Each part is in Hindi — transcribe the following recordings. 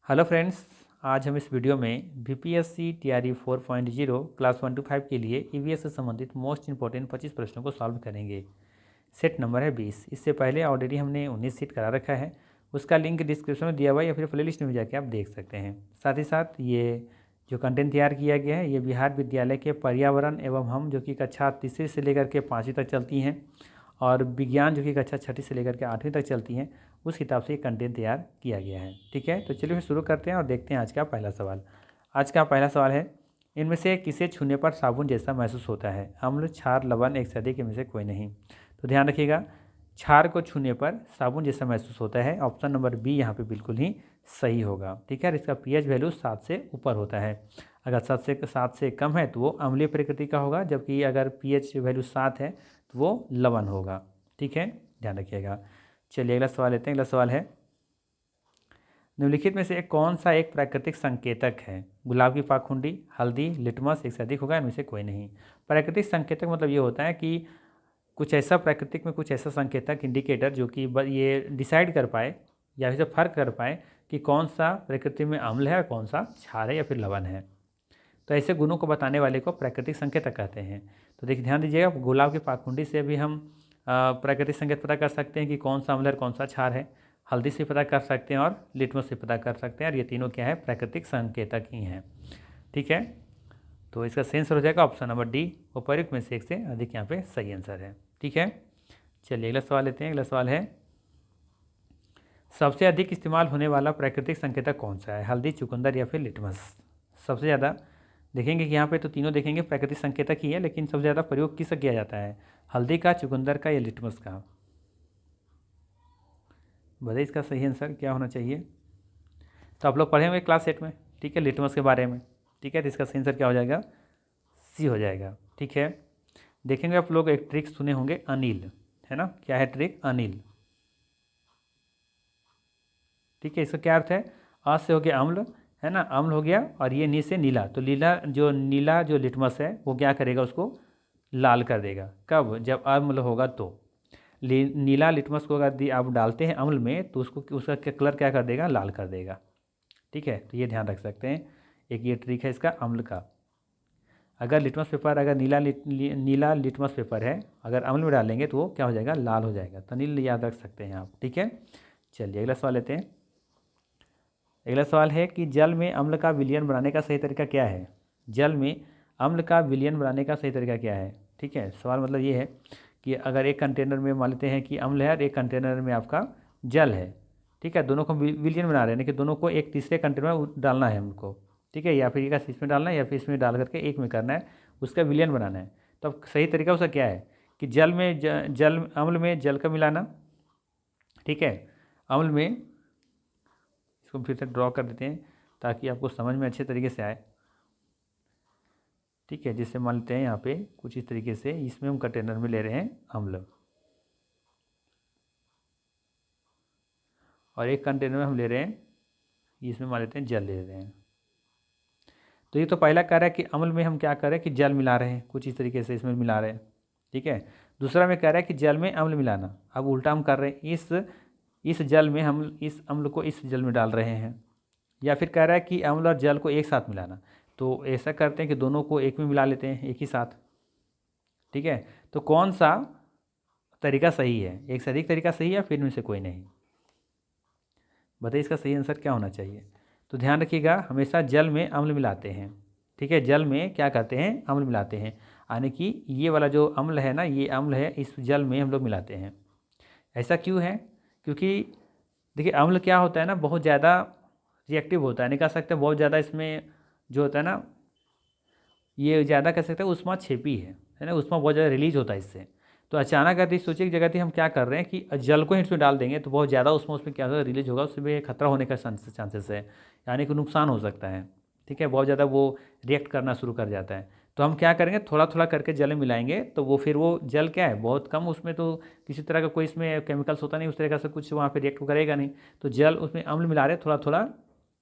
हेलो फ्रेंड्स, आज हम इस वीडियो में बीपीएससी टीआरई 4.0 क्लास 1 to 5 के लिए ईवीएस से संबंधित मोस्ट इंपॉर्टेंट 25 प्रश्नों को सॉल्व करेंगे। सेट नंबर है 20। इससे पहले ऑलरेडी हमने 19 सेट करा रखा है, उसका लिंक डिस्क्रिप्शन में दिया हुआ है या फिर प्लेलिस्ट में जाके आप देख सकते हैं। साथ ही साथ ये जो कंटेंट तैयार किया गया है ये बिहार विद्यालय के पर्यावरण एवं हम जो कि कक्षा तीसरी से लेकर के 5वीं तक चलती हैं और विज्ञान जो कि कक्षा 6ठी से लेकर के 8वीं तक चलती हैं, उस किताब से ये कंटेंट तैयार किया गया है। ठीक है, तो चलिए फिर शुरू करते हैं और देखते हैं आज का पहला सवाल। आज का पहला सवाल है, इनमें से किसे छूने पर साबुन जैसा महसूस होता है? अम्ल, क्षार, लवण, एक से अधिक, इनमें से कोई नहीं। तो ध्यान रखिएगा, क्षार को छूने पर साबुन जैसा महसूस होता है। ऑप्शन नंबर बी यहाँ पे बिल्कुल ही सही होगा। ठीक है, इसका पीएच वैल्यू 7 से ऊपर होता है। अगर 7 से कम है तो वो अम्लीय प्रकृति का होगा, जबकि अगर पीएच वैल्यू 7 है तो वो लवण होगा। ठीक है, ध्यान रखिएगा। चलिए अगला सवाल लेते हैं। अगला सवाल है, निम्नलिखित में से कौन सा एक प्राकृतिक संकेतक है? गुलाब की पाखुंडी, हल्दी, लिटमस, एक से अधिक होगा, इनमें से कोई नहीं। प्राकृतिक संकेतक मतलब ये होता है कि कुछ ऐसा प्रकृतिक में कुछ ऐसा संकेतक इंडिकेटर जो कि ये डिसाइड कर पाए या फिर फर्क कर पाए कि कौन सा प्रकृति में अम्ल है और कौन सा क्षार है या फिर लवण है। तो ऐसे गुणों को बताने वाले को प्राकृतिक संकेतक कहते हैं। तो देखिए ध्यान दीजिएगा, गुलाब की पाखुंडी से भी हम प्राकृतिक संकेत पता कर सकते हैं कि कौन सा अम्ल है और कौन सा क्षार है। हल्दी से पता कर सकते हैं और लिटमस से पता कर सकते हैं, और ये तीनों क्या है? प्राकृतिक संकेतक ही हैं। ठीक है, तो इसका सही आंसर हो जाएगा ऑप्शन नंबर डी, उपर्युक्त में से एक से अधिक यहाँ पे सही आंसर है। ठीक है, चलिए अगला सवाल लेते हैं। अगला सवाल है, सबसे अधिक इस्तेमाल होने वाला प्राकृतिक संकेतक कौन सा है? हल्दी, चुकंदर या फिर लिटमस? सबसे ज़्यादा देखेंगे कि यहाँ पे तो तीनों देखेंगे प्राकृतिक संकेतक ही है, लेकिन सबसे ज़्यादा प्रयोग किसका किया जाता है? हल्दी का, चुकंदर का या लिटमस का? बताइए इसका सही आंसर क्या होना चाहिए। तो आप लोग पढ़े हुए क्लास 8 में, ठीक है, लिटमस के बारे में। ठीक है, तो इसका सही आंसर क्या हो जाएगा? सी हो जाएगा। ठीक है, देखेंगे आप लोग एक ट्रिक सुने होंगे, अनिल, है ना? क्या है ट्रिक? अनिल। ठीक है, इसका क्या अर्थ है? अ से हो गया अम्ल, है ना, अम्ल हो गया, और ये नी से नीला, तो नीला जो लिटमस है वो क्या करेगा? उसको लाल कर देगा। कब? जब अम्ल होगा तो। नीला लिटमस को अगर आप डालते हैं अम्ल में तो उसका कलर क्या कर देगा? लाल कर देगा। ठीक है, तो ये ध्यान रख सकते हैं। एक ये ट्रिक है इसका अम्ल का। अगर लिटमस पेपर, अगर नीला लिटमस पेपर है, अगर अम्ल में डालेंगे तो वो क्या हो जाएगा? लाल हो जाएगा। तो नील याद रख सकते हैं आप। ठीक है, चलिए अगला सवाल लेते हैं। अगला सवाल है कि जल में अम्ल का विलयन बनाने का सही तरीका क्या है? जल में अम्ल का विलयन बनाने का सही तरीका क्या है? ठीक है, सवाल मतलब ये है कि अगर एक कंटेनर में मान लेते हैं कि अम्ल है और एक कंटेनर में आपका जल है, ठीक है, दोनों को विलयन बना रहे हैं कि दोनों को एक तीसरे कंटेनर में डालना है हमको। ठीक है, या फिर एक इसमें डालना है या फिर इसमें डाल करके एक में करना है, उसका विलयन बनाना है। तो अब सही तरीका उसका क्या है कि जल में जल अम्ल में जल का मिलाना। ठीक है, अम्ल में, इसको फिर से ड्रॉ कर देते हैं ताकि आपको समझ में अच्छे तरीके से आए। ठीक है, जिससे मान लेते हैं यहाँ पे कुछ इस तरीके से, इसमें हम कंटेनर में ले रहे हैं अम्ल और एक कंटेनर में हम ले रहे हैं, इसमें मान लेते हैं जल ले रहे हैं। तो ये तो पहला कह रहा है कि अम्ल में हम क्या कर रहे हैं कि जल मिला रहे हैं, कुछ इस तरीके से इसमें मिला रहे हैं। ठीक है, दूसरा में कह रहा है कि जल में अम्ल मिलाना। अब उल्टा हम कर रहे हैं, इस जल में हम इस अम्ल को इस जल में डाल रहे हैं। या फिर कह रहा है कि अम्ल और जल को एक साथ मिलाना। तो ऐसा करते हैं कि दोनों को एक में मिला लेते हैं एक ही साथ। ठीक है, तो कौन सा तरीका सही है? एक से अधिक तरीका सही है, फिर इनमें से कोई नहीं। बताइए इसका सही आंसर क्या होना चाहिए। तो ध्यान रखिएगा, हमेशा जल में अम्ल मिलाते हैं। ठीक है, जल में क्या करते हैं? अम्ल मिलाते हैं, यानी कि ये वाला जो अम्ल है ना, ये अम्ल है, इस जल में हम लोग मिलाते हैं। ऐसा क्यों है? क्योंकि देखिए अम्ल क्या होता है ना, बहुत ज़्यादा रिएक्टिव होता है, नहीं कह सकते बहुत ज़्यादा इसमें जो होता है ना, ये ज़्यादा कह सकते हैं उष्मा छेपी है ना, उष्मा बहुत ज़्यादा रिलीज होता है इससे। तो अचानक अगर सोचिए कि जगह थी हम क्या कर रहे हैं कि जल को ही इसमें डाल देंगे तो बहुत ज़्यादा उसमें क्या होगा? रिलीज होगा, उसमें खतरा होने का चांसेस है, यानी कि नुकसान हो सकता है। ठीक है, बहुत ज़्यादा वो रिएक्ट करना शुरू कर जाता है। तो हम क्या करेंगे, थोड़ा थोड़ा करके जल में मिलाएंगे, तो वो फिर वो जल क्या है, बहुत कम, उसमें तो किसी तरह का कोई इसमें केमिकल्स होता नहीं, उस तरह से कुछ वहाँ पे रिएक्ट करेगा नहीं। तो जल उसमें अम्ल मिला रहे थोड़ा थोड़ा,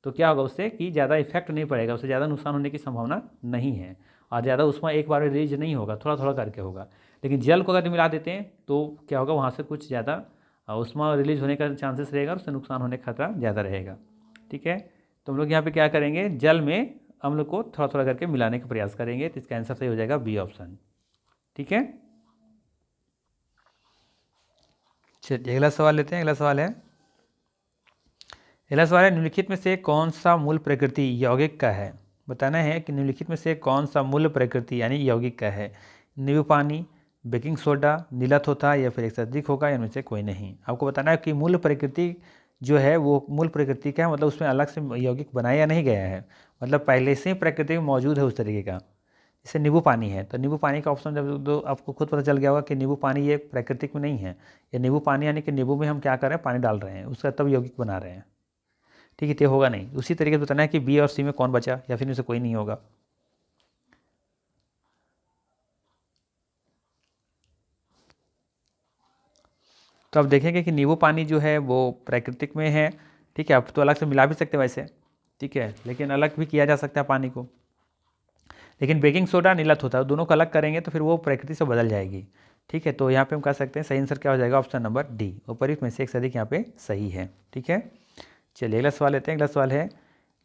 तो क्या होगा उससे कि ज़्यादा इफेक्ट नहीं पड़ेगा, उससे ज़्यादा नुकसान होने की संभावना नहीं है, और ज़्यादा उसमें एक बार में रिलीज नहीं होगा, थोड़ा थोड़ा करके होगा। लेकिन जल को अगर मिला देते हैं तो क्या होगा, वहाँ से कुछ ज़्यादा उसमें रिलीज होने का चांसेस रहेगा और उससे नुकसान होने का खतरा ज़्यादा रहेगा। ठीक है, तो हम लोग यहाँ पे क्या करेंगे, जल में अम्ल को थोड़ा थोड़ा करके मिलाने का प्रयास करेंगे। तो इसका आंसर सही हो जाएगा बी ऑप्शन। ठीक है, चलिए अगला सवाल लेते हैं। अगला सवाल है निम्नलिखित में से कौन सा मूल प्रकृति यौगिक का है। बताना है कि निम्नलिखित में से कौन सा मूल प्रकृति यानी यौगिक का है। नींबू पानी, बेकिंग सोडा, नीला थोथा या फिर एक से अधिक होगा, इनमें से कोई नहीं। आपको बताना है कि मूल प्रकृति जो है वो मूल प्रकृति का है, मतलब उसमें अलग से यौगिक बनाया नहीं गया है, मतलब पहले से ही प्रकृति में मौजूद है उस तरीके का। जैसे नींबू पानी है तो नींबू पानी का ऑप्शन जब तो आपको खुद पता चल गया होगा कि नींबू पानी ये प्राकृतिक में नहीं है। ये नींबू पानी यानी कि नींबू में हम क्या कर रहे हैं, पानी डाल रहे हैं, उसका तब यौगिक बना रहे हैं। ठीक है, तो होगा नहीं। उसी तरीके से बताना है कि बी और सी में कौन बचा या फिर इनसे कोई नहीं होगा। तो अब देखेंगे कि नींबू पानी जो है वो प्राकृतिक में है। ठीक है, अब तो अलग से मिला भी सकते हैं वैसे, ठीक है, लेकिन अलग भी किया जा सकता है पानी को। लेकिन बेकिंग सोडा नीलत होता है, दोनों को अलग करेंगे तो फिर वो प्रकृति से बदल जाएगी। ठीक है, तो यहाँ पे हम कह सकते हैं सही आंसर क्या हो जाएगा, ऑप्शन नंबर डी, उपरोक्त में से एक से अधिक यहाँ पे सही है। ठीक है, चलिए अगला सवाल लेते हैं। अगला सवाल है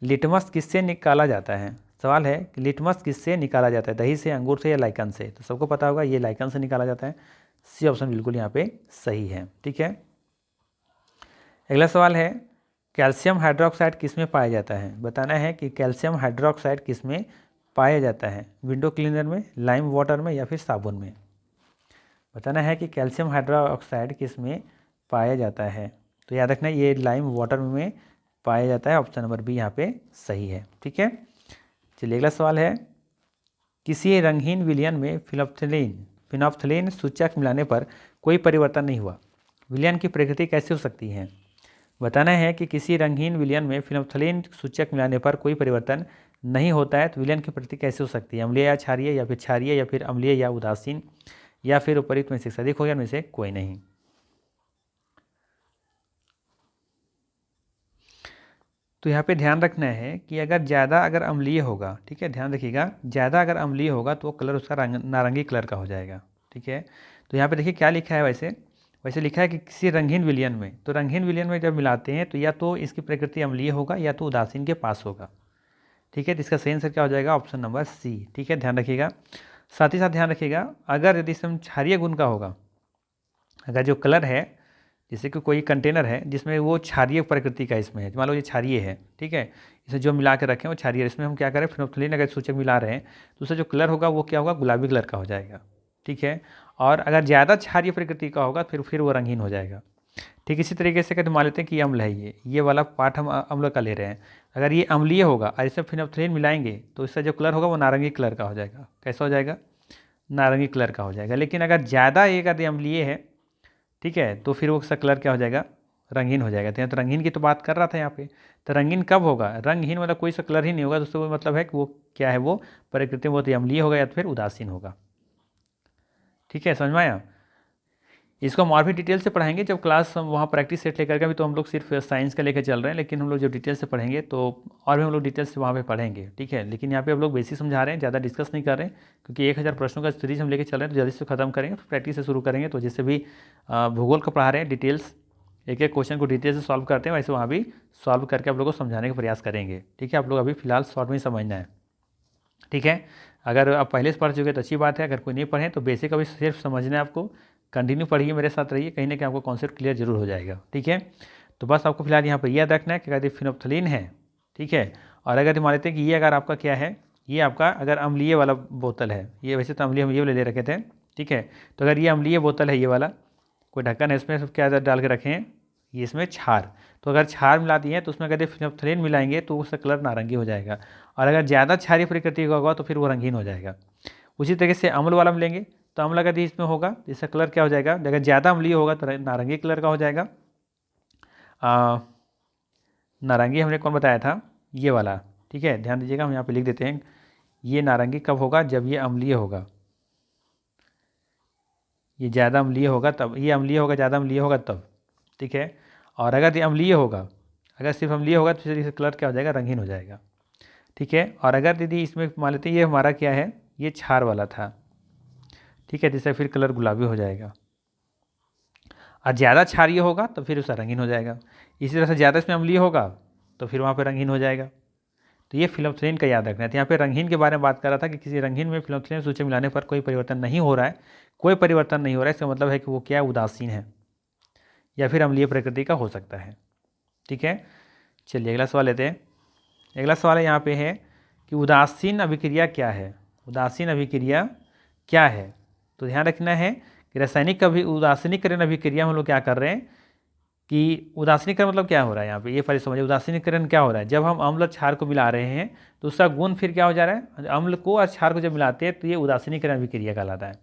लिटमस किससे निकाला जाता है। सवाल है कि लिटमस किससे निकाला जाता है, दही से, अंगूर से या लाइकन से। तो सबको पता होगा ये लाइकन से निकाला जाता है। सी ऑप्शन बिल्कुल यहाँ पे सही है। ठीक है, अगला सवाल है कैल्शियम हाइड्रोक्साइड किस में पाया जाता है। बताना है कि कैल्शियम हाइड्रोक्साइड किस में पाया जाता है, विंडो क्लीनर में, लाइम वाटर में या फिर साबुन में। बताना है कि कैल्शियम हाइड्रोक्साइड किस में पाया जाता है। तो याद रखना ये लाइम वाटर में पाया जाता है, ऑप्शन नंबर बी यहाँ पे सही है। ठीक है, चलिए अगला सवाल है किसी रंगहीन विलयन में फिनोप्थलीन सूचक मिलाने पर कोई परिवर्तन नहीं हुआ, विलयन की प्रकृति कैसे हो सकती है। बताना है कि किसी रंगहीन विलयन में फिनोप्थलीन सूचक मिलाने पर कोई परिवर्तन नहीं होता है, तो विलयन की प्रकृति कैसे हो सकती है, अम्लीय या क्षारीय या फिर क्षारीय या फिर अम्लीय या उदासीन या फिर उपरोक्त में से अधिक हो गया, में से कोई नहीं। तो यहाँ पे ध्यान रखना है कि अगर अम्लीय होगा, ठीक है, ध्यान रखिएगा, ज़्यादा अगर अम्लीय होगा तो कलर उसका नारंगी कलर का हो जाएगा। ठीक है, तो यहाँ पे देखिए क्या लिखा है, वैसे लिखा है कि किसी रंगीन विलयन में, तो रंगीन विलयन में जब मिलाते हैं तो या तो इसकी प्रकृति अम्लीय होगा या तो उदासीन के पास होगा। ठीक है, तो इसका सही आंसर क्या हो जाएगा, ऑप्शन नंबर सी। ठीक है, ध्यान रखिएगा। साथ ही साथ ध्यान रखिएगा अगर यदि इसमें क्षारीय गुण का होगा, अगर जो कलर है जैसे कि कोई कंटेनर है जिसमें वो क्षारीय प्रकृति का इसमें है, मान लो ये क्षारीय है, ठीक है, इसे जो मिला के रखें वो क्षारीय, इसमें हम क्या करें फिनोप्थलीन अगर सूचक मिला रहे हैं तो उसका जो कलर होगा वो क्या होगा, गुलाबी कलर का हो जाएगा। ठीक है, और अगर ज़्यादा क्षारीय प्रकृति का होगा फिर वो रंगीन हो जाएगा। ठीक इसी तरीके से अगर मान लेते हैं कि अम्ल है, ये वाला पार्ट हम अम्ल का ले रहे हैं, अगर ये अम्लीय होगा और इसमें फिनोप्थलीन मिलाएंगे तो इसका जो कलर होगा वो नारंगी कलर का हो जाएगा। कैसा हो जाएगा, नारंगी कलर का हो जाएगा। लेकिन अगर ज़्यादा एक यदि अम्लीय है, ठीक है, तो फिर वो उसका कलर क्या हो जाएगा, रंगीन हो जाएगा। तो यहाँ तो रंगीन की तो बात कर रहा था यहाँ पे, तो रंगीन कब होगा, रंगहीन मतलब कोई सा कलर ही नहीं होगा, तो उससे वो मतलब है कि वो क्या है, वो प्रकृति में बहुत ही अम्लीय होगा या फिर उदासीन होगा। ठीक है, समझ में आया। इसको हम और भी डिटेल से पढ़ाएंगे जब क्लास हम वहाँ प्रैक्टिस सेट लेकर के, अभी तो हम लोग सिर्फ साइंस का लेकर चल रहे हैं, लेकिन हम लोग जब डिटेल से पढ़ेंगे तो और भी हम लोग डिटेल से वहाँ पे पढ़ेंगे। ठीक है, लेकिन यहाँ पे हम लोग बेसिक समझा रहे हैं, ज़्यादा डिस्कस नहीं कर रहे हैं, क्योंकि 1000 प्रश्नों का सीरीज हम लेकर चल रहे हैं, तो जल्दी से खत्म करेंगे, फिर प्रैक्टिस से शुरू करेंगे। तो जैसे भी भूगोल को पढ़ा रहे हैं डिटेल्स, एक एक क्वेश्चन को डिटेल से सॉल्व करते हैं, वैसे वहाँ भी सॉल्व करके आप लोगों को समझाने का प्रयास करेंगे। ठीक है, आप लोग अभी फिलहाल शॉर्ट में ही समझना है। ठीक है, अगर आप पहले से पढ़ चुके तो अच्छी बात है, अगर कोई नहीं पढ़े तो बेसिक अभी सिर्फ समझना है आपको। कंटिन्यू पढ़िए, मेरे साथ रहिए, कहीं ना कहीं आपको कॉन्सेप्ट क्लियर जरूर हो जाएगा। ठीक है, तो बस आपको फिलहाल यहाँ पर याद रखना है कि अगर फिनोप्थलीन है, ठीक है, और अगर मान लेते हैं कि ये अगर आपका क्या है, ये आपका अगर अम्लीय वाला बोतल है, ये वैसे तो अम्लीय हम ये वाले ले रखे थे, ठीक है, तो अगर ये अम्लीय बोतल है, ये वाला कोई ढक्कन है, इसमें क्या डाल के रखे हैं, ये इसमें क्षार, तो अगर क्षार मिला दिए हैं तो उसमें अगर फिनोप्थलीन मिलाएंगे तो उसका कलर नारंगी हो जाएगा, और अगर ज़्यादा क्षारीय प्रकृति का होगा तो फिर वो रंगीन हो जाएगा। उसी तरीके से अम्ल वाला मिलेंगे तो अम्ल अगर इसमें होगा तो इसका कलर क्या हो जाएगा, अगर ज़्यादा अम्लीय होगा तो नारंगी कलर का हो जाएगा। नारंगी हमने कौन बताया था, ये वाला। ठीक है, ध्यान दीजिएगा, हम यहाँ पे लिख देते हैं, ये नारंगी कब होगा, जब ये अम्लीय होगा, ये ज़्यादा अम्लीय होगा तब, ये अम्लीय होगा, ज़्यादा अम्लीय होगा तब। ठीक है, और अगर ये अम्लीय होगा, अगर सिर्फ अम्लीय होगा तो फिर इसका कलर क्या हो जाएगा, रंगीन हो जाएगा। ठीक है, और अगर दीदी इसमें मान लेते हैं ये हमारा क्या है, ये क्षार वाला था, ठीक है, तो इससे फिर कलर गुलाबी हो जाएगा, और ज़्यादा क्षारीय होगा तो फिर उसका रंगीन हो जाएगा। इसी तरह से ज़्यादा इसमें अम्लीय होगा तो फिर वहाँ पर रंगीन हो जाएगा। तो ये फिनोल्फ्थेलिन का याद रखना है। तो यहाँ पे रंगीन के बारे में बात कर रहा था कि किसी रंगीन में फिनोल्फ्थेलिन सूचक मिलाने पर कोई परिवर्तन नहीं हो रहा है, कोई परिवर्तन नहीं हो रहा है, इसका मतलब है कि वो क्या है, उदासीन है या फिर अम्लीय प्रकृति का हो सकता है। ठीक है, चलिए अगला सवाल लेते हैं। अगला सवाल है यहाँ पे है कि उदासीन अभिक्रिया क्या है। उदासीन अभिक्रिया क्या है, तो ध्यान रखना है कि रासायनिक उदासीनीकरण अभिक्रिया में हम लोग क्या कर रहे हैं कि उदासीनीकरण मतलब क्या हो रहा है यहाँ पे, ये पहले समझिए। उदासीनीकरण क्या हो रहा है, जब हम अम्ल और क्षार को मिला रहे हैं तो उसका गुण फिर क्या हो जा रहा है, अम्ल को और क्षार को जब मिलाते हैं तो ये उदासीनीकरण अभिक्रिया कहलाता है।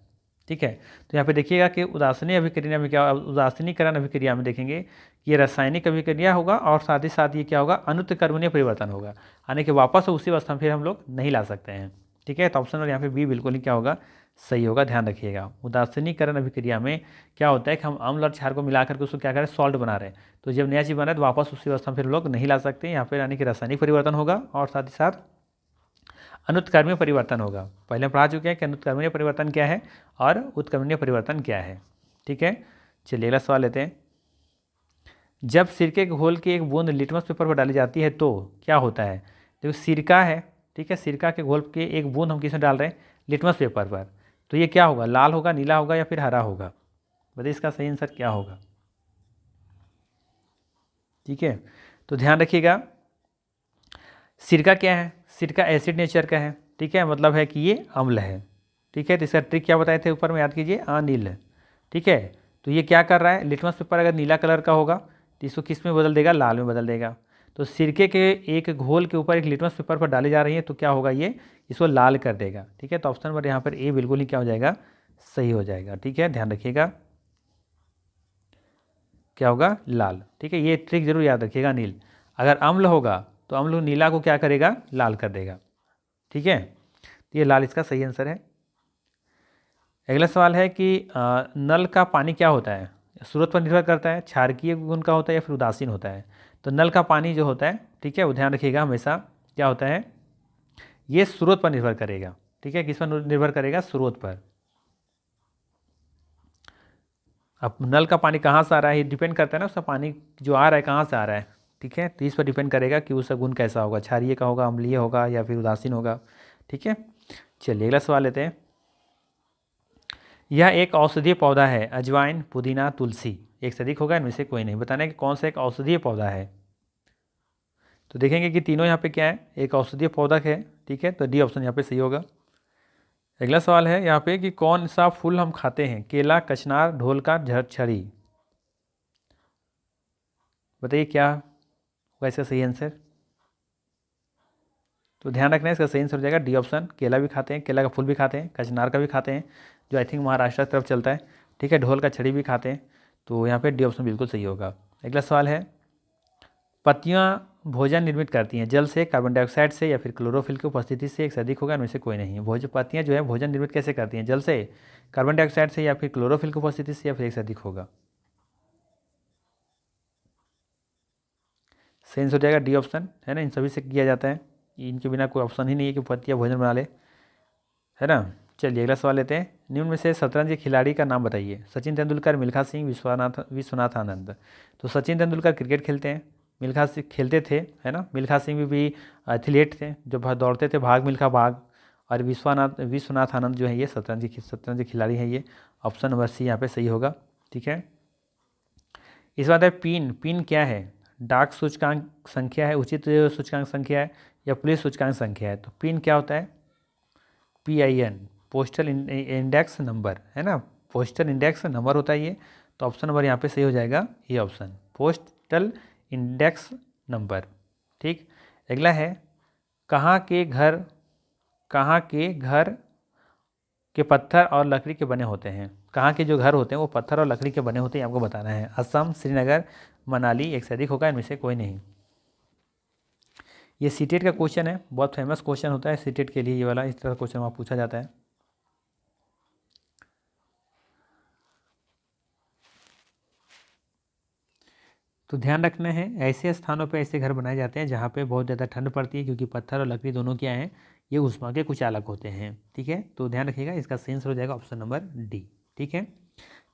ठीक है, तो यहाँ पे देखिएगा कि उदासीनी अभिक्रिया में क्या, उदासीनीकरण अभिक्रिया में देखेंगे कि ये रासायनिक अभिक्रिया होगा और साथ ही साथ ये क्या होगा, अनुत्क्रमणीय परिवर्तन होगा, यानी कि वापस उसी अवस्था में फिर हम लोग नहीं ला सकते हैं। ठीक है, तो ऑप्शन नंबर यहाँ पे बी बिल्कुल ही क्या होगा, सही होगा। ध्यान रखिएगा, उदासीनीकरण अभिक्रिया में क्या होता है कि हम अम्ल और क्षार को मिलाकर के उसको क्या करें, सॉल्ट बना रहे हैं, तो जब नया चीज़ बना है तो वापस उसी अवस्था में फिर लोग नहीं ला सकते। यहाँ पर यानी कि रासायनिक परिवर्तन होगा और साथ ही साथ अनुत्क्रमणीय परिवर्तन होगा। पहले हम पढ़ा चुके हैं कि अनुत्क्रमणीय परिवर्तन क्या है और उत्क्रमणीय परिवर्तन क्या है। ठीक है, चलिए अगला सवाल लेते हैं। जब सिरके के घोल की एक बूंद लिटमस पेपर पर डाली जाती है तो क्या होता है। देखो सिरका है, ठीक है, सिरका के घोल के एक बूंद हम किसमें डाल रहे हैं, लिटमस पेपर पर, तो ये क्या होगा, लाल होगा, नीला होगा या फिर हरा होगा। बताइए इसका सही आंसर क्या होगा। ठीक है, तो ध्यान रखिएगा, सिरका क्या है, सिरका एसिड नेचर का है। ठीक है, मतलब है कि ये अम्ल है। ठीक है, तो इसका ट्रिक क्या बताए थे ऊपर में, याद कीजिए, अनिल। ठीक है, तो ये क्या कर रहा है, लिटमस पेपर अगर नीला कलर का होगा तो इसको किस में बदल देगा, लाल में बदल देगा। तो सिरके के एक घोल के ऊपर एक लिटमस पेपर पर डाली जा रही है तो क्या होगा, ये इसको लाल कर देगा। ठीक है, तो ऑप्शन नंबर यहाँ पर ए बिल्कुल ही क्या हो जाएगा, सही हो जाएगा। ठीक है, ध्यान रखिएगा, क्या होगा, लाल। ठीक है, ये ट्रिक जरूर याद रखिएगा, नील। अगर अम्ल होगा तो अम्ल नीला को क्या करेगा, लाल कर देगा। ठीक है, तो ये लाल इसका सही आंसर है। अगला सवाल है कि नल का पानी क्या होता है, स्रोत पर निर्भर करता है, क्षारकीय गुण का होता है या फिर उदासीन होता है। तो नल का पानी जो होता है, ठीक है, वो ध्यान रखिएगा हमेशा क्या होता है, ये स्रोत पर निर्भर करेगा। ठीक है, किस पर निर्भर करेगा, स्रोत पर। अब नल का पानी कहाँ से आ रहा है, ये डिपेंड करता है ना, उसका पानी जो आ रहा है कहाँ से आ रहा है। ठीक है, तो इस पर डिपेंड करेगा कि उसका गुण कैसा होगा, क्षारीय का होगा, अम्लीय होगा या फिर उदासीन होगा। ठीक है, चलिए अगला सवाल लेते हैं। यह एक औषधीय पौधा है, अजवाइन, पुदीना, तुलसी, एक से अधिक होगा, इनमें से कोई नहीं। बताना है कि कौन सा एक औषधीय पौधा है। तो देखेंगे कि तीनों यहाँ पे क्या है, एक औषधीय पौधा है। ठीक है, तो डी ऑप्शन यहाँ पे सही होगा। अगला सवाल है यहाँ पे कि कौन सा फूल हम खाते हैं, केला, कचनार, ढोलका, झरछरी। बताइए क्या होगा इसका सही आंसर। तो ध्यान रखना है, इसका सही आंसर हो जाएगा डी ऑप्शन, केला भी खाते हैं, केला का फूल भी खाते हैं, कचनार का भी खाते हैं जो आई थिंक महाराष्ट्र की तरफ चलता है। ठीक है, ढोल का छड़ी भी खाते हैं, तो यहाँ पे डी ऑप्शन बिल्कुल सही होगा। अगला सवाल है, पत्तियाँ भोजन निर्मित करती हैं, जल से, कार्बन डाइऑक्साइड से या फिर क्लोरोफिल की उपस्थिति से, एक से अधिक होगा, इनमें से कोई नहीं है। पत्तियाँ जो है भोजन निर्मित कैसे करती हैं, जल से, कार्बन डाइऑक्साइड से या फिर क्लोरोफिल की उपस्थिति से या फिर एक से अधिक होगा। सही आंसर हो जाएगा डी ऑप्शन, है ना, इन सभी से किया जाता है, इनके बिना कोई ऑप्शन ही नहीं है कि पत्तियाँ भोजन बना ले, है ना। चलिए अगला सवाल लेते हैं। निम्न में से शतरंज के खिलाड़ी का नाम बताइए, सचिन तेंदुलकर, मिल्खा सिंह, विश्वनाथ आनंद। तो सचिन तेंदुलकर क्रिकेट खेलते हैं, मिल्खा सिंह खेलते थे, है ना, मिल्खा सिंह भी एथलीट थे जो दौड़ते थे, भाग मिल्खा भाग। और विश्वनाथ आनंद जो है ये शतरंज खिलाड़ी हैं ये। ऑप्शन नंबर सी यहाँ पे सही होगा। ठीक है, इस बात है, पिन क्या है, डाक सूचकांक संख्या है, उचित सूचकांक संख्या है या पुलिस सूचकांक संख्या है। तो पिन क्या होता है, PIN, पोस्टल इंडेक्स नंबर, है ना, पोस्टल इंडेक्स नंबर होता है ये। तो ऑप्शन नंबर यहाँ पे सही हो जाएगा, ये ऑप्शन, पोस्टल इंडेक्स नंबर। ठीक, अगला है, कहाँ के घर के पत्थर और लकड़ी के बने होते हैं। कहाँ के जो घर होते हैं वो पत्थर और लकड़ी के बने होते हैं, आपको बताना है। असम, श्रीनगर, मनाली, एक से अधिक होगा, इनमें से कोई नहीं। ये सीटेट का क्वेश्चन है, बहुत फेमस क्वेश्चन होता है सीटेट के लिए, ये वाला इस तरह का क्वेश्चन वहाँ पूछा जाता है। तो ध्यान रखना है, ऐसे स्थानों पे ऐसे घर बनाए जाते हैं जहाँ पे बहुत ज़्यादा ठंड पड़ती है, क्योंकि पत्थर और लकड़ी दोनों क्या हैं, ये ऊष्मा के कुछ अलग होते हैं। ठीक है, तो ध्यान रखिएगा, इसका सही आंसर हो जाएगा ऑप्शन नंबर डी। ठीक है,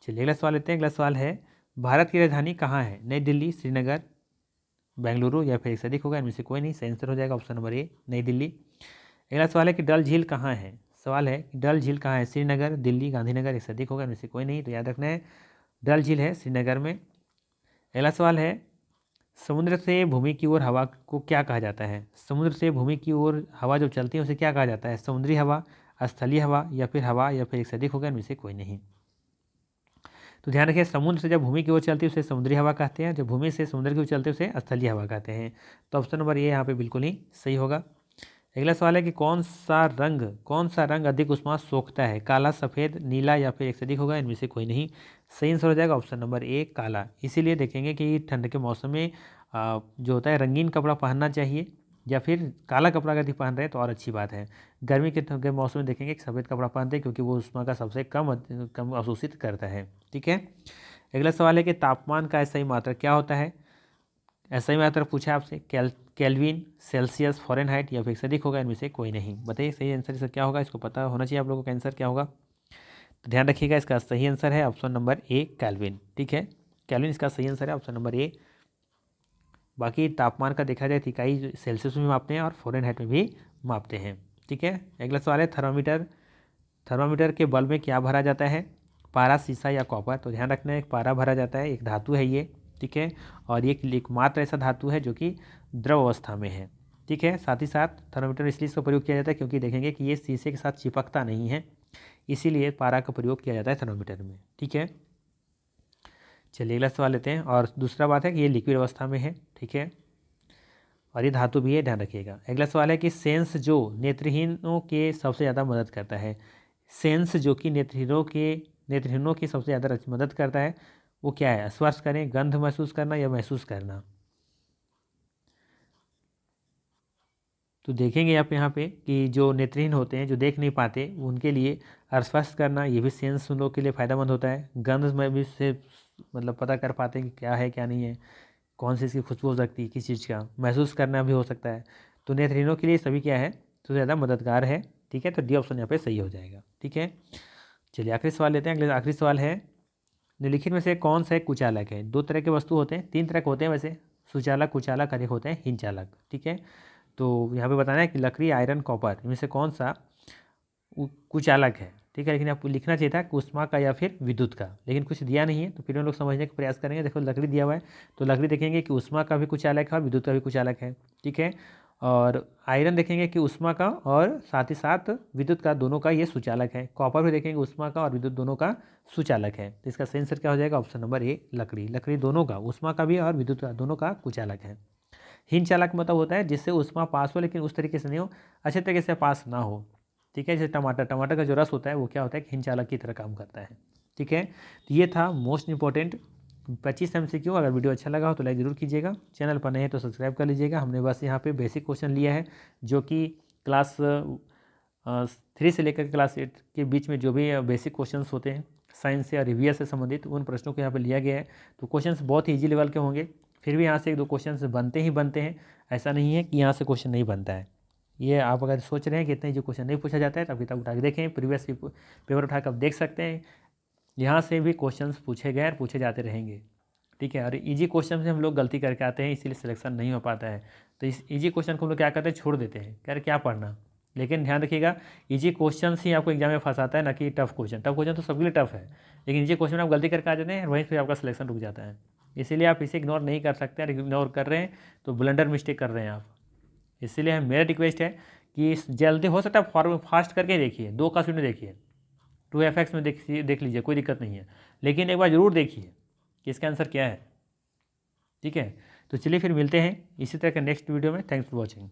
चलिए अगला सवाल लेते हैं। अगला सवाल है, भारत की राजधानी कहाँ है, नई दिल्ली, श्रीनगर, बेंगलुरु या फिर एक से अधिक होगा, इनमें से कोई नहीं। सही आंसर हो जाएगा ऑप्शन नंबर ए नई दिल्ली। अगला सवाल है कि डल झील कहाँ है। सवाल है कि डल झील कहाँ है, श्रीनगर, दिल्ली, गांधीनगर, एक से अधिक होगा, इनमें से कोई नहीं। तो याद रखना है डल झील है श्रीनगर में। अगला सवाल है समुद्र से भूमि की ओर हवा को क्या कहा जाता है। समुद्र से भूमि की ओर हवा जो चलती है उसे क्या कहा जाता है, समुद्री हवा, स्थलीय हवा या फिर एक से अधिक होगा, इनमें से कोई नहीं। तो ध्यान रखिए समुद्र से जब भूमि की ओर चलती है उसे समुद्री हवा कहते हैं, जब भूमि से समुद्र की ओर चलते हैं उसे स्थलीय हवा कहते हैं। तो ऑप्शन नंबर ये यहाँ पे बिल्कुल ही सही होगा। अगला सवाल है कि कौन सा रंग अधिक ऊष्मा सोखता है, काला, सफ़ेद, नीला या फिर एक से अधिक होगा, इनमें से कोई नहीं। सही आंसर हो जाएगा ऑप्शन नंबर ए काला। इसीलिए देखेंगे कि ठंड के मौसम में जो होता है रंगीन कपड़ा पहनना चाहिए, या फिर काला कपड़ा यदि पहन रहे हैं तो और अच्छी बात है। गर्मी के मौसम में देखेंगे कि सफ़ेद कपड़ा पहनते हैं क्योंकि वो ऊष्मा का सबसे कम अवशोषित करता है। ठीक है। अगला सवाल है कि तापमान का SI मात्रक क्या होता है। SI मात्रक पूछा आपसे केल्विन, सेल्सियस, फ़ारेनहाइट या फिर एक से अधिक होगा, इनमें से कोई नहीं। बताइए सही आंसर इसका क्या होगा, इसको पता होना चाहिए आप लोगों का आंसर क्या होगा। तो ध्यान रखिएगा इसका सही आंसर है ऑप्शन नंबर ए केल्विन। ठीक है, केल्विन इसका सही आंसर है ऑप्शन नंबर ए। बाकी तापमान का देखा जाए तो इकाई सेल्सियस में मापते हैं और फ़ारेनहाइट में भी मापते हैं। ठीक है। अगला सवाल है थर्मामीटर के बल्ब में क्या भरा जाता है, पारा, शीशा या कॉपर। तो ध्यान रखना है एक पारा भरा जाता है, एक धातु है ये। ठीक है। और ये एकमात्र ऐसा धातु है जो कि द्रव अवस्था में है। ठीक है। साथ ही साथ थर्मामीटर इसलिए इसका प्रयोग किया जाता है क्योंकि देखेंगे कि ये शीशे के साथ चिपकता नहीं है, इसीलिए पारा का प्रयोग किया जाता है थर्मामीटर में। ठीक है। चलिए अगला सवाल लेते हैं। और दूसरा बात है कि ये लिक्विड अवस्था में है। ठीक है। और ये धातु भी है, ध्यान रखिएगा। अगला सवाल है कि सेंस जो नेत्रहीनों के सबसे ज़्यादा मदद करता है। सेंस जो कि नेत्रहीनों की सबसे ज़्यादा मदद करता है वो क्या है, स्पर्श करें, गंध महसूस करना या महसूस करना। तो देखेंगे आप यहाँ पे कि जो नेत्रहीन होते हैं जो देख नहीं पाते उनके लिए स्पर्श करना ये भी सेंस उन लोग के लिए फ़ायदेमंद होता है। गंध में भी से मतलब पता कर पाते हैं कि क्या है क्या नहीं है, कौन सी इसकी खुशबू हो सकती है, किस चीज़ का महसूस करना भी हो सकता है। तो नेत्रहीनों के लिए सभी क्या है तो ज़्यादा मददगार है। ठीक है। तो डी ऑप्शन यहाँ पे सही हो जाएगा। ठीक है। चलिए आखिरी सवाल लेते हैं। अगले आखिरी सवाल है निम्नलिखित में से कौन सा एक कुचालक है। दो तरह के वस्तु होते हैं, तीन तरह के होते हैं वैसे, सुचालक, कुचालक और एक होते हैं हिंचालक। ठीक है। तो यहाँ पे बताना है कि लकड़ी, आयरन, कॉपर, इनमें से कौन सा कुचालक है। ठीक है। लेकिन आपको लिखना चाहिए था कि ऊष्मा का या फिर विद्युत का, लेकिन कुछ दिया नहीं है तो फिर हम लोग समझने का प्रयास करेंगे। देखो लकड़ी दिया हुआ है तो लकड़ी देखेंगे कि ऊष्मा का भी कुचालक है और विद्युत का भी कुचालक है। ठीक है। और आयरन देखेंगे कि ऊष्मा का और साथ ही साथ विद्युत का दोनों का ये सुचालक है। कॉपर भी देखेंगे ऊष्मा का और विद्युत दोनों का सुचालक है। तो इसका सही आंसर क्या हो जाएगा, ऑप्शन नंबर ए लकड़ी दोनों का, ऊष्मा का भी और विद्युत का दोनों का कुचालक है। हिंचालक मतलब होता है जिससे ऊष्मा पास हो लेकिन उस तरीके से नहीं हो, अच्छे तरीके से पास ना हो। ठीक है। जैसे टमाटर का जो रस होता है वो क्या होता है कि हिंचालक की तरह काम करता है। ठीक है। तो ये था मोस्ट इंपॉर्टेंट 25 MCQ। अगर वीडियो अच्छा लगा हो तो लाइक ज़रूर कीजिएगा, चैनल पर नए हैं तो सब्सक्राइब कर लीजिएगा। हमने बस यहाँ पे बेसिक क्वेश्चन लिया है जो कि क्लास 3 से लेकर क्लास 8 के बीच में जो भी बेसिक क्वेश्चंस होते हैं साइंस से और ईवीएस से संबंधित उन प्रश्नों को यहाँ पर लिया गया है। तो क्वेश्चंस बहुत ही ईजी लेवल के होंगे, फिर भी यहाँ से एक दो क्वेश्चंस बनते ही बनते हैं। ऐसा नहीं है कि यहाँ से क्वेश्चन नहीं बनता है। ये आप अगर सोच रहे हैं कि इतने जो क्वेश्चन नहीं पूछा जाता है तो किताब उठा के देखें, प्रीवियस पेपर उठा कर आप देख सकते हैं, यहाँ से भी क्वेश्चंस पूछे गए और पूछे जाते रहेंगे। ठीक है। और इजी क्वेश्चन से हम लोग गलती करके आते हैं, इसीलिए सिलेक्शन नहीं हो पाता है। तो इस इजी क्वेश्चन को हम लोग क्या करते हैं, छोड़ देते हैं, कह रहे क्या पढ़ना। लेकिन ध्यान रखिएगा इजी क्वेश्चन ही आपको एग्जाम में फंसाता है, ना कि टफ क्वेश्चन। टफ क्वेश्चन तो सबके लिए टफ है, लेकिन इजी क्वेश्चन आप गलती करके आ जाते हैं, वहीं पर आपका सिलेक्शन रुक जाता है। इसीलिए आप इसे इग्नोर नहीं कर सकते, और इग्नोर कर रहे हैं तो ब्लंडर मिस्टेक कर रहे हैं आप। इसीलिए मेरा रिक्वेस्ट है कि जल्दी हो सकता है फॉर्म फास्ट करके देखिए, 2 का स्पीड में देखिए, 2FX में देख लीजिए, कोई दिक्कत नहीं है, लेकिन एक बार ज़रूर देखिए कि इसका आंसर क्या है। ठीक है। तो चलिए फिर मिलते हैं इसी तरह के नेक्स्ट वीडियो में। Thanks for watching.